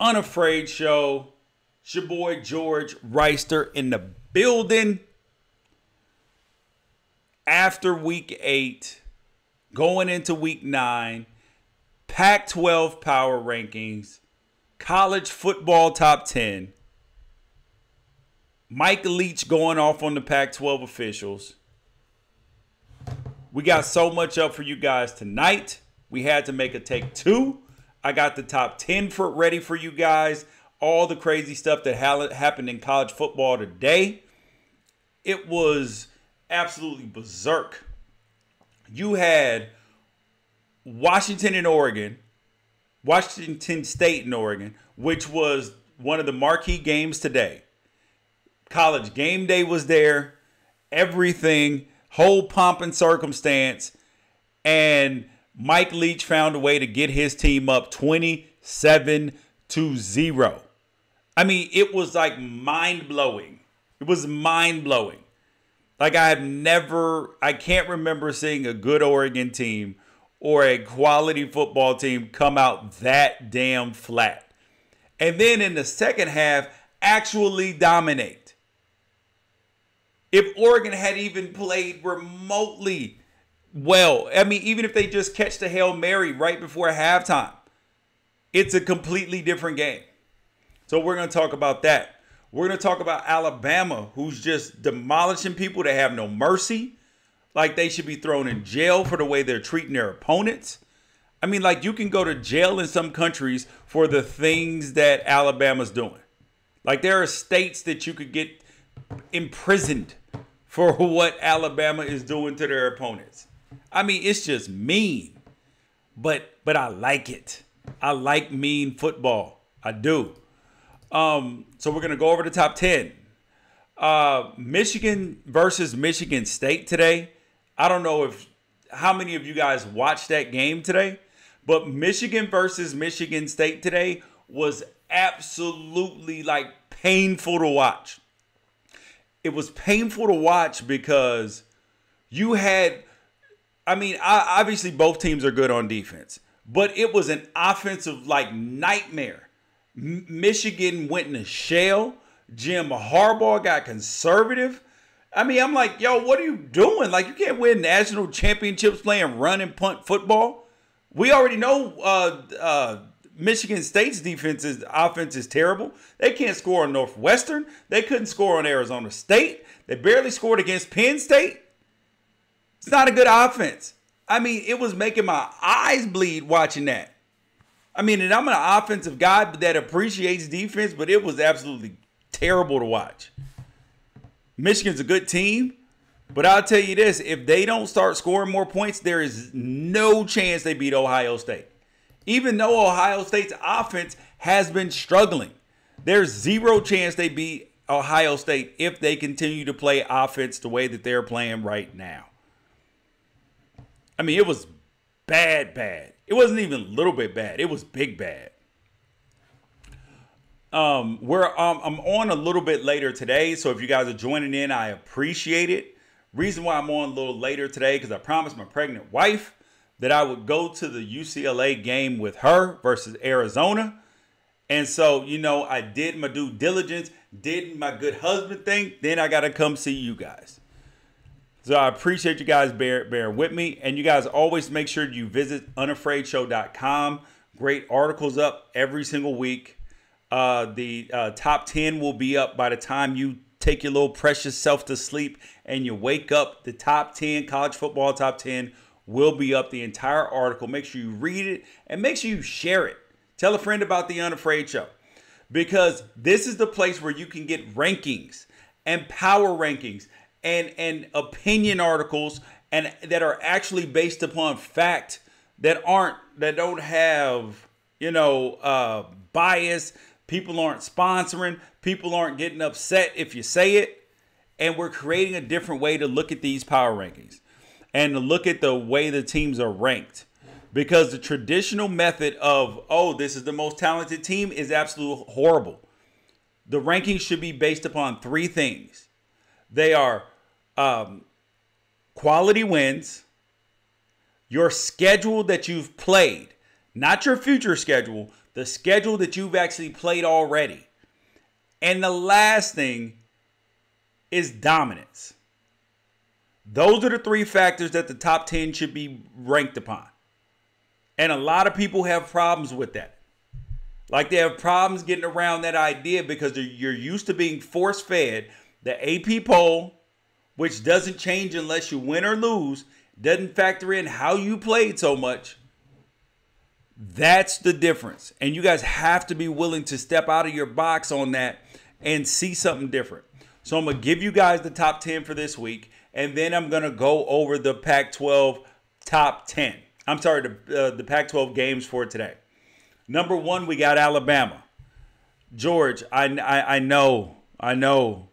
Unafraid Show. It's your boy George Reister in the building. After week 8, going into week 9, Pac-12 power rankings, college football top 10, Mike Leach going off on the Pac-12 officials. We got so much up for you guys tonight. We had to make a take 2. I got the top 10 ready for you guys. All the crazy stuff that happened in college football today. It was absolutely berserk. You had Washington State and Oregon, which was one of the marquee games today. College game day was there. Everything, whole pomp and circumstance. And Mike Leach found a way to get his team up 27-0. I mean, it was like mind-blowing. It was mind-blowing. Like I can't remember seeing a good Oregon team or a quality football team come out that damn flat. And then in the second half, actually dominate. If Oregon had even played remotely well, I mean, even if they just catch the Hail Mary right before halftime, it's a completely different game. So we're going to talk about that. We're going to talk about Alabama, who's just demolishing people. They have no mercy. Like they should be thrown in jail for the way they're treating their opponents. I mean, like you can go to jail in some countries for the things that Alabama's doing. Like there are states that you could get imprisoned for what Alabama is doing to their opponents. I mean, it's just mean, but I like it. I like mean football. I do. So we're going to go over the top 10. Michigan versus Michigan State today. I don't know how many of you guys watched that game today, but Michigan versus Michigan State today was absolutely like painful to watch. It was painful to watch because you had, obviously both teams are good on defense, but it was an offensive like nightmare. Michigan went in a shell. Jim Harbaugh got conservative. I mean, I'm like, yo, what are you doing? Like, you can't win national championships playing run and punt football. We already know Michigan State's offense is terrible. They can't score on Northwestern. They couldn't score on Arizona State. They barely scored against Penn State. It's not a good offense. I mean, it was making my eyes bleed watching that. I mean, and I'm an offensive guy that appreciates defense, but it was absolutely terrible to watch. Michigan's a good team, but I'll tell you this, if they don't start scoring more points, there is no chance they beat Ohio State. Even though Ohio State's offense has been struggling, there's zero chance they beat Ohio State if they continue to play offense the way that they're playing right now. I mean, it was bad. It wasn't even a little bit bad. It was big bad. I'm on a little bit later today, so if you guys are joining in, I appreciate it. Reason why I'm on a little later today, because I promised my pregnant wife that I would go to the UCLA game with her versus Arizona. And so, I did my due diligence, did my good husband thing. Then I got to come see you guys. So I appreciate you guys bearing with me. And you guys always make sure you visit unafraidshow.com. Great articles up every single week. The top 10 will be up by the time you take your little precious self to sleep and you wake up. The top 10, college football top 10, will be up, the entire article. Make sure you read it and make sure you share it. Tell a friend about the Unafraid Show, because this is the place where you can get rankings and power rankings and opinion articles and that are actually based upon fact, that don't have bias. People aren't sponsoring. People aren't getting upset if you say it. And we're creating a different way to look at these power rankings and to look at the way the teams are ranked. Because the traditional method of, this is the most talented team is absolutely horrible. The rankings should be based upon 3 things. They are quality wins, your schedule that you've played, not your future schedule, the schedule that you've actually played already. And the last thing is dominance. Those are the three factors that the top 10 should be ranked upon. And a lot of people have problems with that. Like they have problems getting around that idea because you're used to being force-fed the AP poll, which doesn't change unless you win or lose, doesn't factor in how you played so much. That's the difference. And you guys have to be willing to step out of your box on that and see something different. So I'm going to give you guys the top 10 for this week. And then I'm going to go over the Pac-12 top 10. I'm sorry, the Pac-12 games for today. Number 1, we got Alabama. George, I know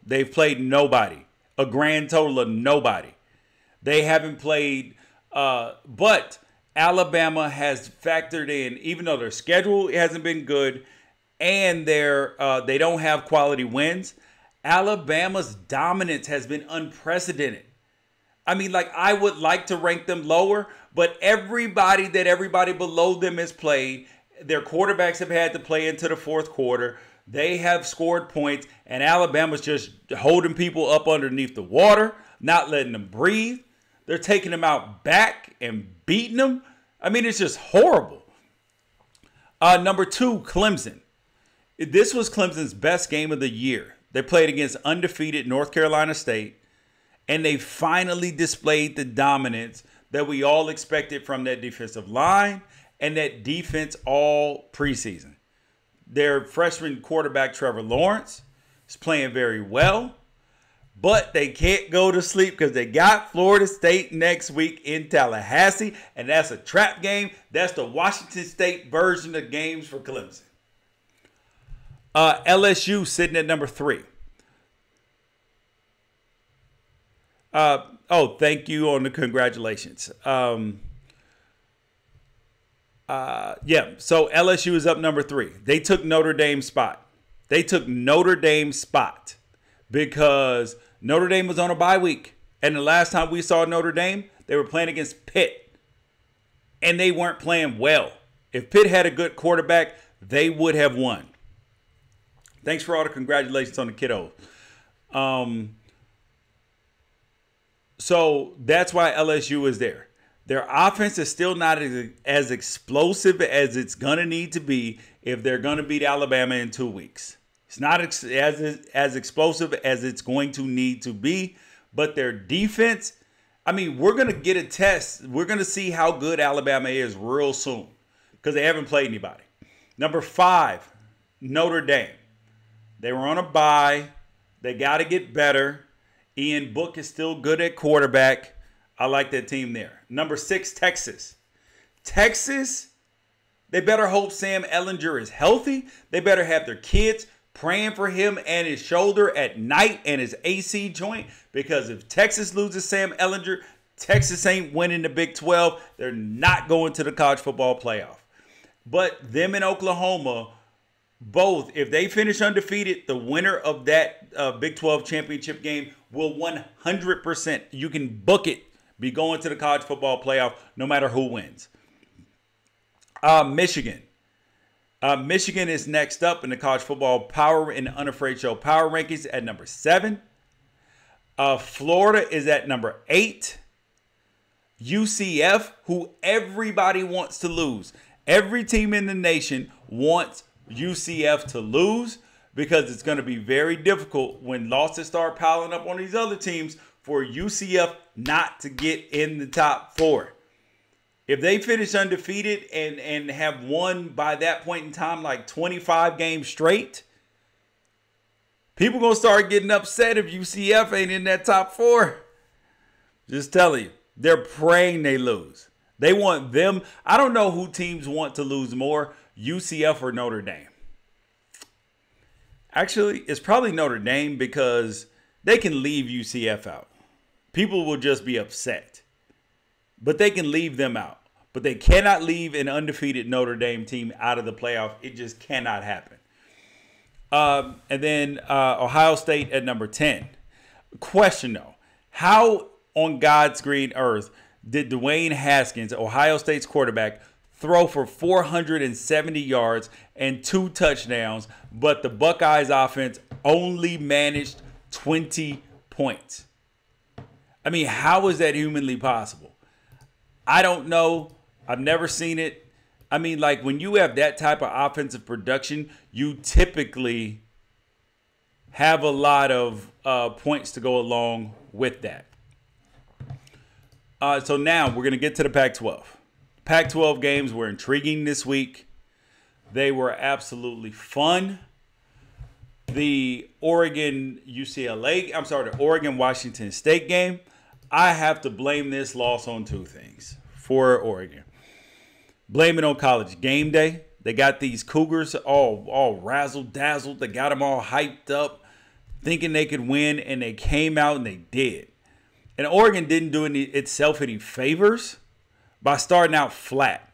they've played nobody. A grand total of nobody. They haven't played, but Alabama has factored in, even though their schedule hasn't been good and they don't have quality wins, Alabama's dominance has been unprecedented. I mean, like, I would like to rank them lower, but everybody below them has played. Their quarterbacks have had to play into the fourth quarter. They have scored points, and Alabama's just holding people up underneath the water, not letting them breathe. They're taking them out back and beating them. I mean, it's just horrible. Number 2, Clemson. This was Clemson's best game of the year. They played against undefeated North Carolina State, and they finally displayed the dominance that we all expected from that defensive line and that defense all preseason. Their freshman quarterback, Trevor Lawrence, is playing very well, but they can't go to sleep because they got Florida State next week in Tallahassee, and that's a trap game. That's the Washington State version of games for Clemson. LSU sitting at number 3. Thank you on the congratulations. So LSU is up number 3. They took Notre Dame's spot. Because Notre Dame was on a bye week. And the last time we saw Notre Dame, they were playing against Pitt. And they weren't playing well. If Pitt had a good quarterback, they would have won. Thanks for all the congratulations on the kiddo. So that's why LSU is there. Their offense is still not as explosive as it's going to need to be if they're going to beat Alabama in 2 weeks. It's not as explosive as it's going to need to be. But their defense, I mean, we're going to get a test. We're going to see how good Alabama is real soon because they haven't played anybody. Number 5, Notre Dame. They were on a bye. They got to get better. Ian Book is still good at quarterback. I like that team there. Number 6, Texas. Texas, they better hope Sam Ehlinger is healthy. They better have their kids praying for him and his shoulder at night and his AC joint. Because if Texas loses Sam Ehlinger, Texas ain't winning the Big 12. They're not going to the college football playoff. But them and Oklahoma, both, if they finish undefeated, the winner of that Big 12 championship game will 100%, you can book it, be going to the college football playoff no matter who wins. Michigan. Michigan is next up in the college football power in the Unafraid Show power rankings at number 7. Florida is at number 8. UCF, who everybody wants to lose. Every team in the nation wants UCF to lose because it's going to be very difficult when losses start piling up on these other teams for UCF not to get in the top 4. If they finish undefeated and have won by that point in time like 25 games straight, people going to start getting upset if UCF ain't in that top 4. Just telling you, they're praying they lose. They want them. I don't know who teams want to lose more, UCF or Notre Dame. Actually, it's probably Notre Dame because they can leave UCF out. People will just be upset. But they can leave them out. But they cannot leave an undefeated Notre Dame team out of the playoff. It just cannot happen. And then Ohio State at number 10. Question, though. How on God's green earth did Dwayne Haskins, Ohio State's quarterback, throw for 470 yards and 2 touchdowns, but the Buckeyes offense only managed 20 points. I mean, how is that humanly possible? I don't know. I've never seen it. I mean, like, when you have that type of offensive production, you typically have a lot of points to go along with that. So now we're going to get to the Pac-12. Pac-12 games were intriguing this week. They were absolutely fun. The Oregon-Washington State game, I have to blame this loss on 2 things for Oregon. Blame it on College Game Day. They got these Cougars all razzle-dazzled. They got them all hyped up, thinking they could win, and they came out and they did. And Oregon didn't do itself any favors by starting out flat.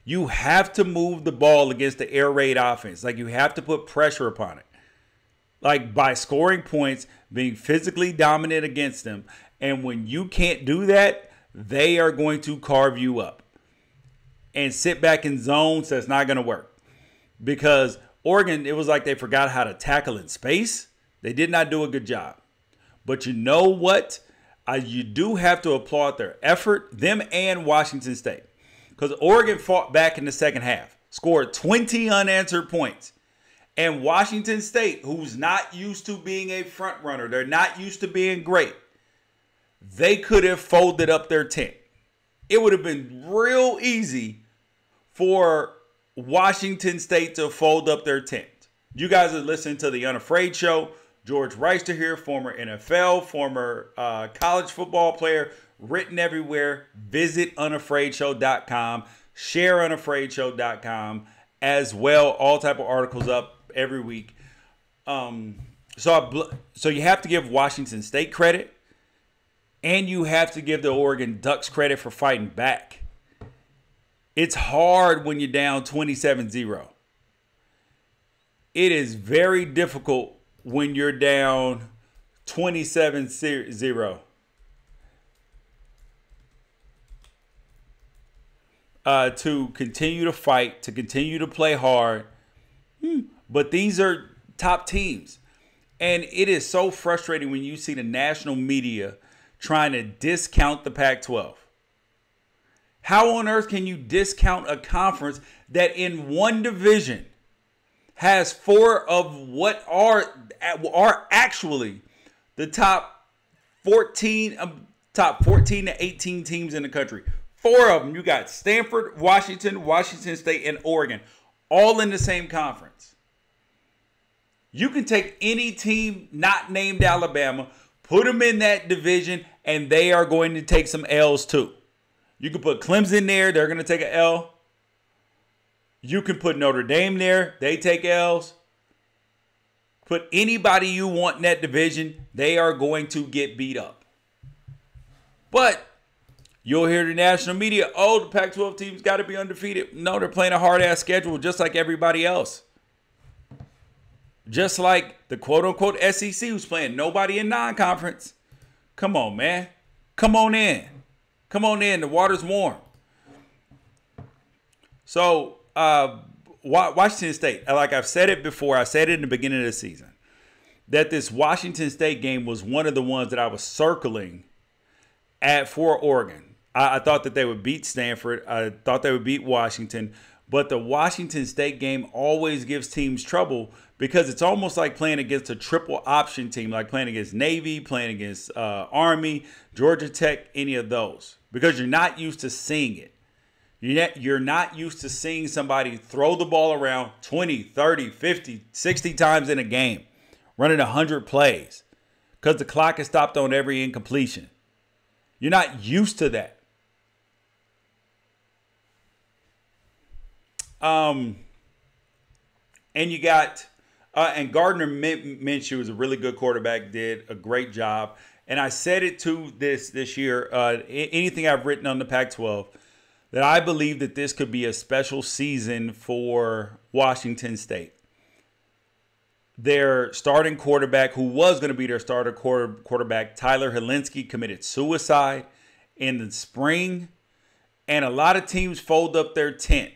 You have to move the ball against the air raid offense. Like, you have to put pressure upon it. Like, by scoring points, being physically dominant against them. And when you can't do that, they are going to carve you up. And sit back in zones, that's not going to work. Because Oregon, it was like they forgot how to tackle in space. They did not do a good job. But you know what? You do have to applaud their effort, them and Washington State. Because Oregon fought back in the second half, scored 20 unanswered points. And Washington State, who's not used to being a front runner, they're not used to being great, they could have folded up their tent. It would have been real easy for Washington State to fold up their tent. You guys are listening to the Unafraid Show. George Reister here, former NFL, former college football player, written everywhere. Visit unafraidshow.com. Share unafraidshow.com as well. All type of articles up every week. So you have to give Washington State credit. And you have to give the Oregon Ducks credit for fighting back. It's hard when you're down 27-0. It is very difficult when you're down 27-0. To continue to fight, to continue to play hard. But these are top teams. And it is so frustrating when you see the national media trying to discount the Pac-12. How on earth can you discount a conference that in one division has 4 of what are actually the top 14 to 18 teams in the country? 4 of them. You got Stanford, Washington, Washington State, and Oregon, all in the same conference. You can take any team not named Alabama, put them in that division, and they are going to take some L's too. You can put Clemson there. They're going to take an L. You can put Notre Dame there. They take L's. Put anybody you want in that division. They are going to get beat up. But you'll hear the national media, oh, the Pac-12 team's got to be undefeated. No, they're playing a hard-ass schedule just like everybody else. Just like the quote-unquote SEC who's playing nobody in non-conference. Come on, man. Come on in. Come on in. The water's warm. So, Washington State, like I've said it before, I said it in the beginning of the season, that this Washington State game was one of the ones that I was circling for Oregon. I thought that they would beat Stanford. I thought they would beat Washington. But the Washington State game always gives teams trouble because it's almost like playing against a triple option team, like playing against Navy, playing against Army, Georgia Tech, any of those, because you're not used to seeing it. You're not used to seeing somebody throw the ball around 20, 30, 50, 60 times in a game, running 100 plays because the clock is stopped on every incompletion. You're not used to that. And you got, and Gardner Minshew is a really good quarterback, did a great job. And I said it too this year, anything I've written on the Pac-12, that I believe that this could be a special season for Washington State. Their starting quarterback, who was going to be their starter quarterback, Tyler Helinski, committed suicide in the spring. And a lot of teams fold up their tent.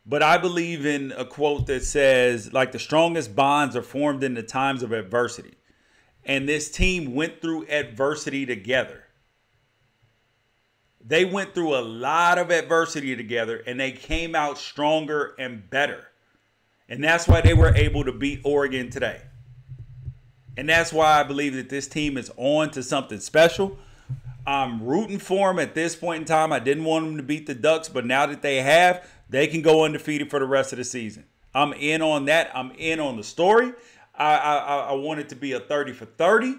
But I believe in a quote that says, like, the strongest bonds are formed in the times of adversity. And this team went through adversity together. They went through a lot of adversity together, and they came out stronger and better. And that's why they were able to beat Oregon today. And that's why I believe that this team is on to something special. I'm rooting for them at this point in time. I didn't want them to beat the Ducks, but now that they have, they can go undefeated for the rest of the season. I'm in on that. I'm in on the story. I want it to be a 30 for 30.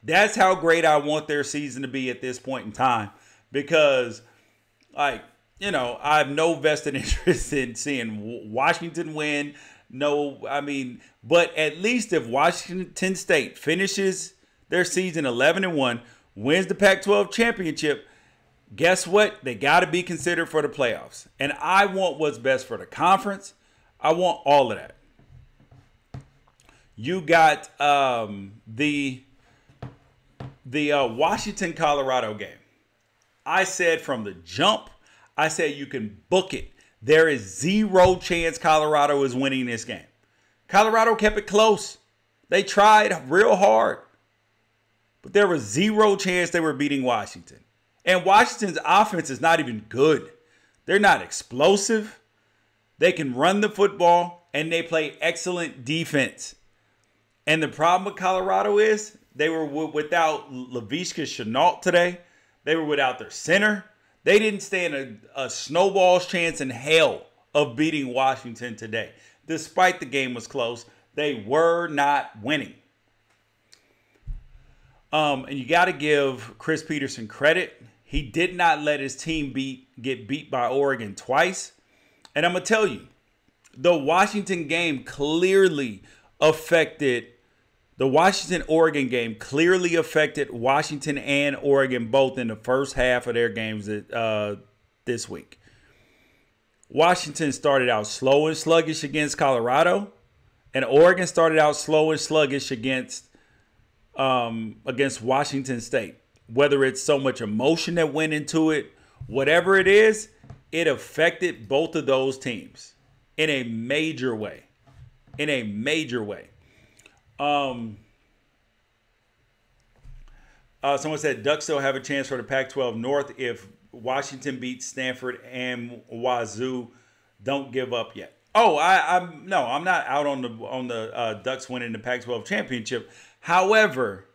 That's how great I want their season to be at this point in time. Because, like, you know, I have no vested interest in seeing Washington win. But at least if Washington State finishes their season 11-1, wins the Pac-12 championship, guess what? They got to be considered for the playoffs. And I want what's best for the conference. I want all of that. You got the Washington-Colorado game. I said from the jump, I said you can book it. There is zero chance Colorado is winning this game. Colorado kept it close. They tried real hard. But there was zero chance they were beating Washington. And Washington's offense is not even good. They're not explosive. They can run the football, and they play excellent defense. And the problem with Colorado is they were without Laviska Shenault today. They were without their center. They didn't stand a snowball's chance in hell of beating Washington today. Despite the game was close, they were not winning. And you got to give Chris Peterson credit. He did not let his team get beat by Oregon twice. And I'm going to tell you, the Washington-Oregon game clearly affected Washington and Oregon both in the first half of their games this week. Washington started out slow and sluggish against Colorado, and Oregon started out slow and sluggish against Washington State. Whether it's so much emotion that went into it, whatever it is, it affected both of those teams in a major way. Someone said Ducks still have a chance for the Pac-12 North if Washington beats Stanford and Wazoo. Don't give up yet. Oh, I'm not out on the Ducks winning the Pac-12 championship. However,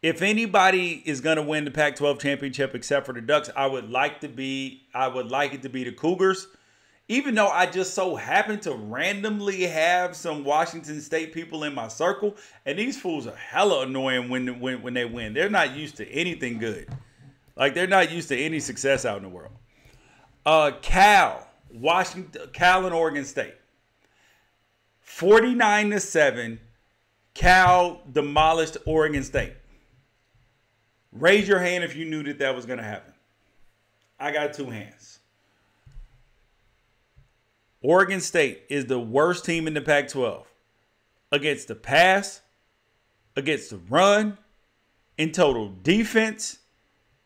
if anybody is going to win the Pac-12 championship except for the Ducks, I would like it to be the Cougars. Even though I just so happen to randomly have some Washington State people in my circle, and these fools are hella annoying when they win. They're not used to anything good. Like, they're not used to any success out in the world. Cal and Oregon State. 49-7, Cal demolished Oregon State. Raise your hand if you knew that was going to happen. I got two hands. Oregon State is the worst team in the Pac-12 against the pass, against the run, in total defense.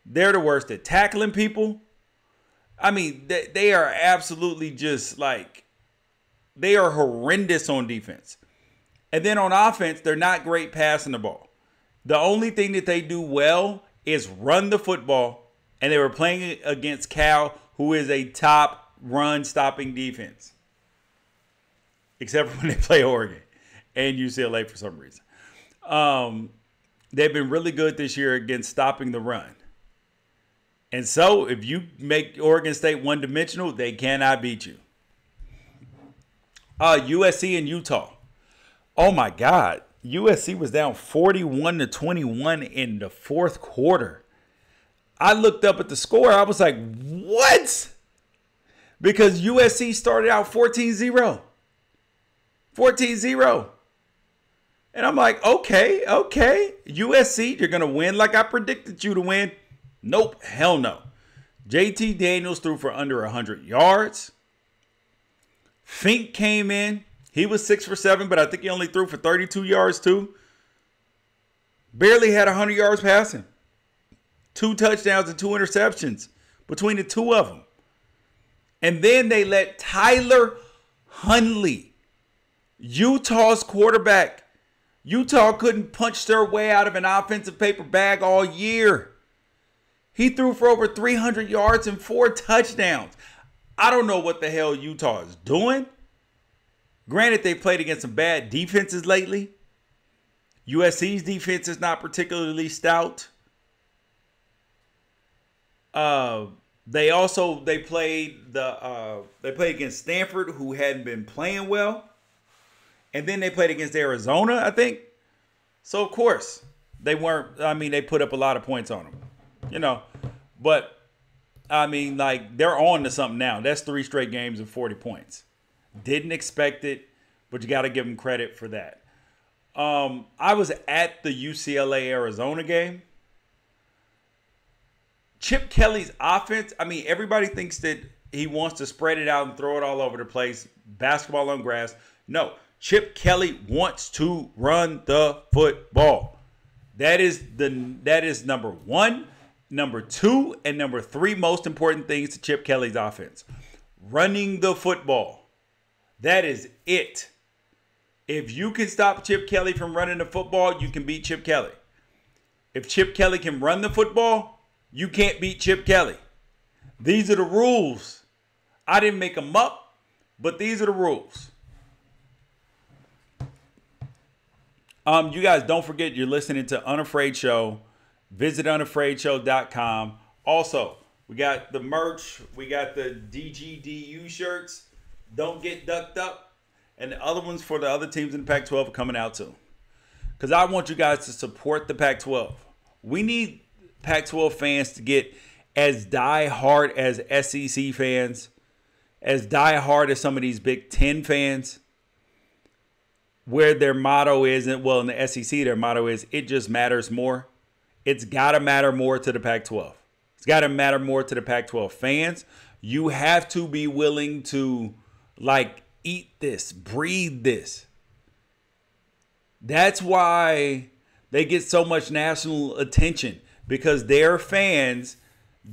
They're the worst at tackling people. I mean, they are absolutely just like, they are horrendous on defense. And then on offense, they're not great passing the ball. The only thing that they do well is run the football, and they were playing against Cal, who is a top run-stopping defense. Except for when they play Oregon and UCLA for some reason. They've been really good this year against stopping the run. And so, if you make Oregon State one-dimensional, they cannot beat you. USC and Utah. Oh, my God. USC was down 41-21 in the fourth quarter. I looked up at the score. I was like, what? Because USC started out 14-0. 14-0. And I'm like, okay. USC, you're going to win like I predicted you to win. Nope, hell no. JT Daniels threw for under 100 yards. Fink came in. He was 6 for 7, but I think he only threw for 32 yards too. Barely had 100 yards passing. 2 touchdowns and 2 interceptions. between the two of them. And then they let Tyler Huntley, Utah's quarterback. Utah couldn't punch their way out of an offensive paper bag all year. He threw for over 300 yards and 4 touchdowns. I don't know what the hell Utah is doing. Granted, they played against some bad defenses lately. USC's defense is not particularly stout. They played against Stanford, who hadn't been playing well, and then they played against Arizona, I think. So of course they weren't. I mean, they put up a lot of points on them, But I mean, like, they're on to something now. That's 3 straight games of 40 points. Didn't expect it, but you got to give them credit for that. I was at the UCLA Arizona game. Chip Kelly's offense, I mean, everybody thinks that he wants to spread it out and throw it all over the place, basketball on grass. No, Chip Kelly wants to run the football. That is number 1, number 2, and number 3 most important things to Chip Kelly's offense. Running the football. That is it. If you can stop Chip Kelly from running the football, you can beat Chip Kelly. If Chip Kelly can run the football, you can't beat Chip Kelly. These are the rules. I didn't make them up, but these are the rules. You guys, don't forget you're listening to Unafraid Show. Visit unafraidshow.com. Also, we got the merch. We got the DGDU shirts. Don't get ducked up. And the other ones for the other teams in the Pac-12 are coming out too. Because I want you guys to support the Pac-12. We need Pac-12 fans to get as die-hard as SEC fans, as die-hard as some of these Big Ten fans, where their motto is, well, in the SEC, their motto is, it just matters more. It's got to matter more to the Pac-12. It's got to matter more to the Pac-12 fans. You have to be willing to, eat this, breathe this. That's why they get so much national attention, because their fans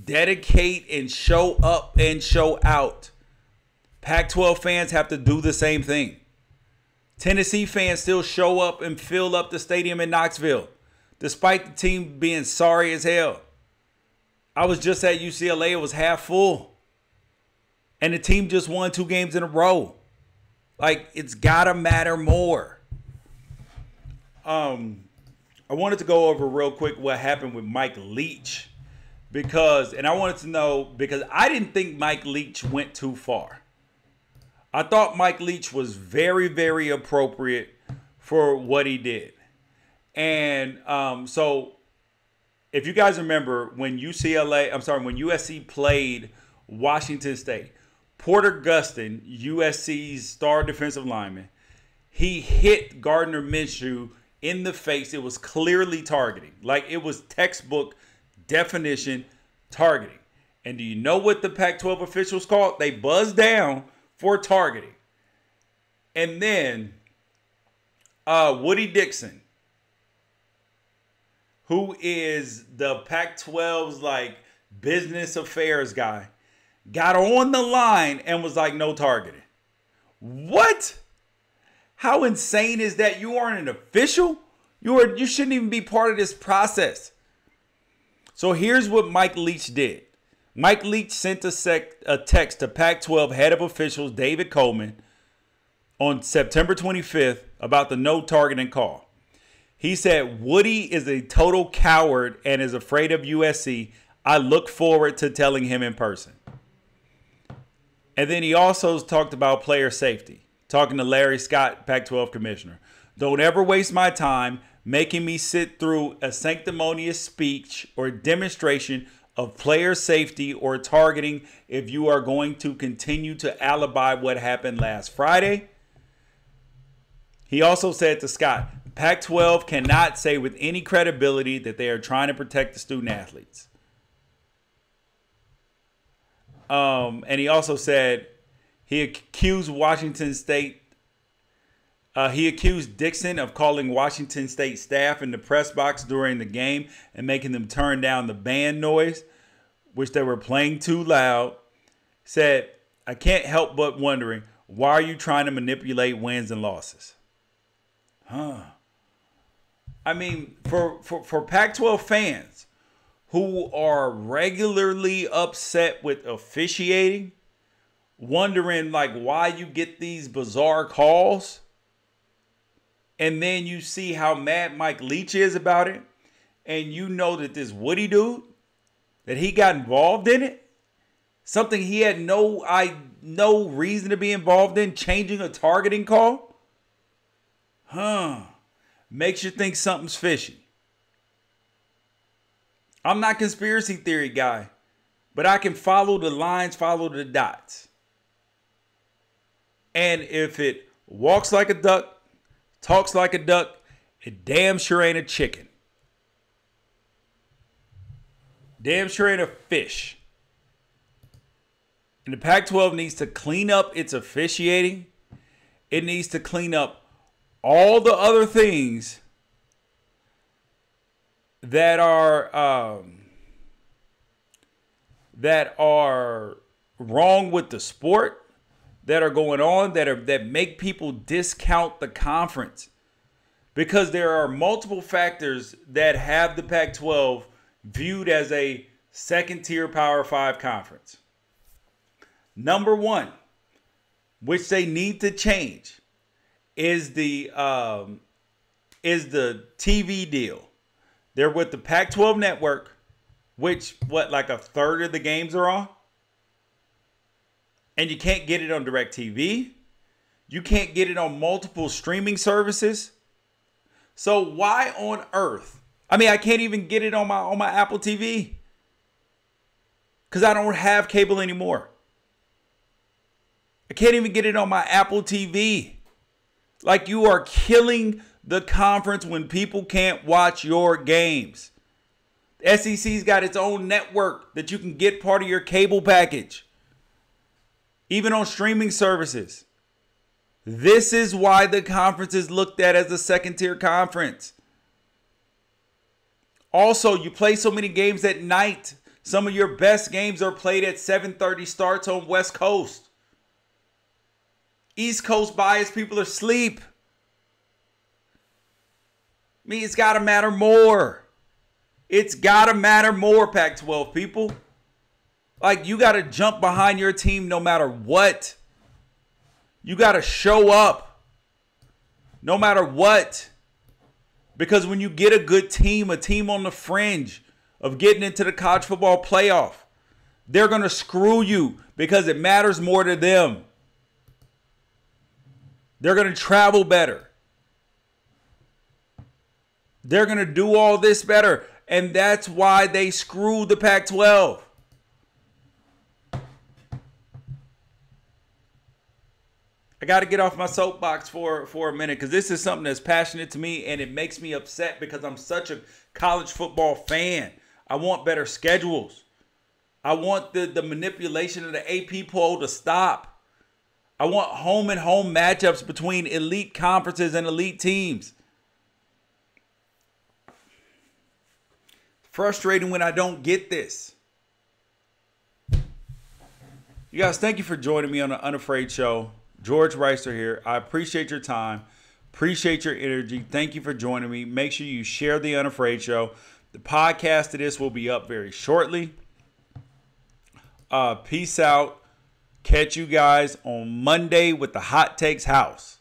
dedicate and show up and show out. Pac-12 fans have to do the same thing. Tennessee fans still show up and fill up the stadium in Knoxville, despite the team being sorry as hell. I was just at UCLA. It was half full. And the team just won 2 games in a row. It's got to matter more. I wanted to go over real quick what happened with Mike Leach. And I wanted to know, because I didn't think Mike Leach went too far. I thought Mike Leach was very, very appropriate for what he did. And so if you guys remember when USC played Washington State, Porter Gustin, USC's star defensive lineman, he hit Gardner Minshew in the face. It was clearly targeting. It was textbook definition targeting. And do you know what the Pac-12 officials called? They buzzed down for targeting. And then Woody Dixon, who is the Pac-12's business affairs guy, got on the line and was like, no targeting. What? How insane is that? You aren't an official? You shouldn't even be part of this process. So here's what Mike Leach did. Mike Leach sent a text to Pac-12 head of officials David Coleman on September 25th about the no targeting call. He said, Woody is a total coward and is afraid of USC. I look forward to telling him in person. And then he also talked about player safety, talking to Larry Scott, Pac-12 commissioner. Don't ever waste my time making me sit through a sanctimonious speech or demonstration of player safety or targeting if you are going to continue to alibi what happened last Friday. He also said to Scott, Pac-12 cannot say with any credibility that they are trying to protect the student athletes. And he also said he accused Dixon of calling Washington State staff in the press box during the game and making them turn down the band noise, which they were playing too loud, said, I can't help but wondering, why are you trying to manipulate wins and losses? I mean, for Pac-12 fans who are regularly upset with officiating, wondering like why you get these bizarre calls, and then you see how mad Mike Leach is about it, and you know that this Woody dude, that he got involved in it, something he had no reason to be involved in, changing a targeting call, makes you think something's fishy. I'm not conspiracy theory guy, but I can follow the lines, follow the dots. And if it walks like a duck, talks like a duck, it damn sure ain't a chicken. Damn sure ain't a fish. And the Pac-12 needs to clean up its officiating. It needs to clean up all the other things that are wrong with the sport, that are going on, that make people discount the conference. Because there are multiple factors that have the Pac-12 viewed as a second-tier Power 5 conference. Number one, which they need to change, is the TV deal. They're with the Pac-12 network, which, like a third of the games are on? And you can't get it on DirecTV. You can't get it on multiple streaming services. So why on earth? I mean, I can't even get it on my Apple TV because I don't have cable anymore. I can't even get it on my Apple TV. Like, you are killing the conference when people can't watch your games. The SEC's got its own network that you can get part of your cable package, even on streaming services. This is why the conference is looked at as a second-tier conference. Also, you play so many games at night. Some of your best games are played at 7:30 starts on West Coast. East Coast bias, people are asleep. I mean, it's got to matter more. It's got to matter more, Pac-12 people. Like, you got to jump behind your team no matter what. You got to show up no matter what. Because when you get a good team, a team on the fringe of getting into the college football playoff, they're going to screw you because it matters more to them. They're going to travel better. They're going to do all this better. And that's why they screwed the Pac-12. I got to get off my soapbox for a minute because this is something that's passionate to me, and it makes me upset because I'm such a college football fan. I want better schedules. I want the manipulation of the AP poll to stop. I want home and home matchups between elite conferences and elite teams. Frustrating when I don't get this. You guys, thank you for joining me on the Unafraid Show. George Reister here. I appreciate your time. Appreciate your energy. Thank you for joining me. Make sure you share the Unafraid Show. The podcast of this will be up very shortly. Peace out. Catch you guys on Monday with the Hot Takes House.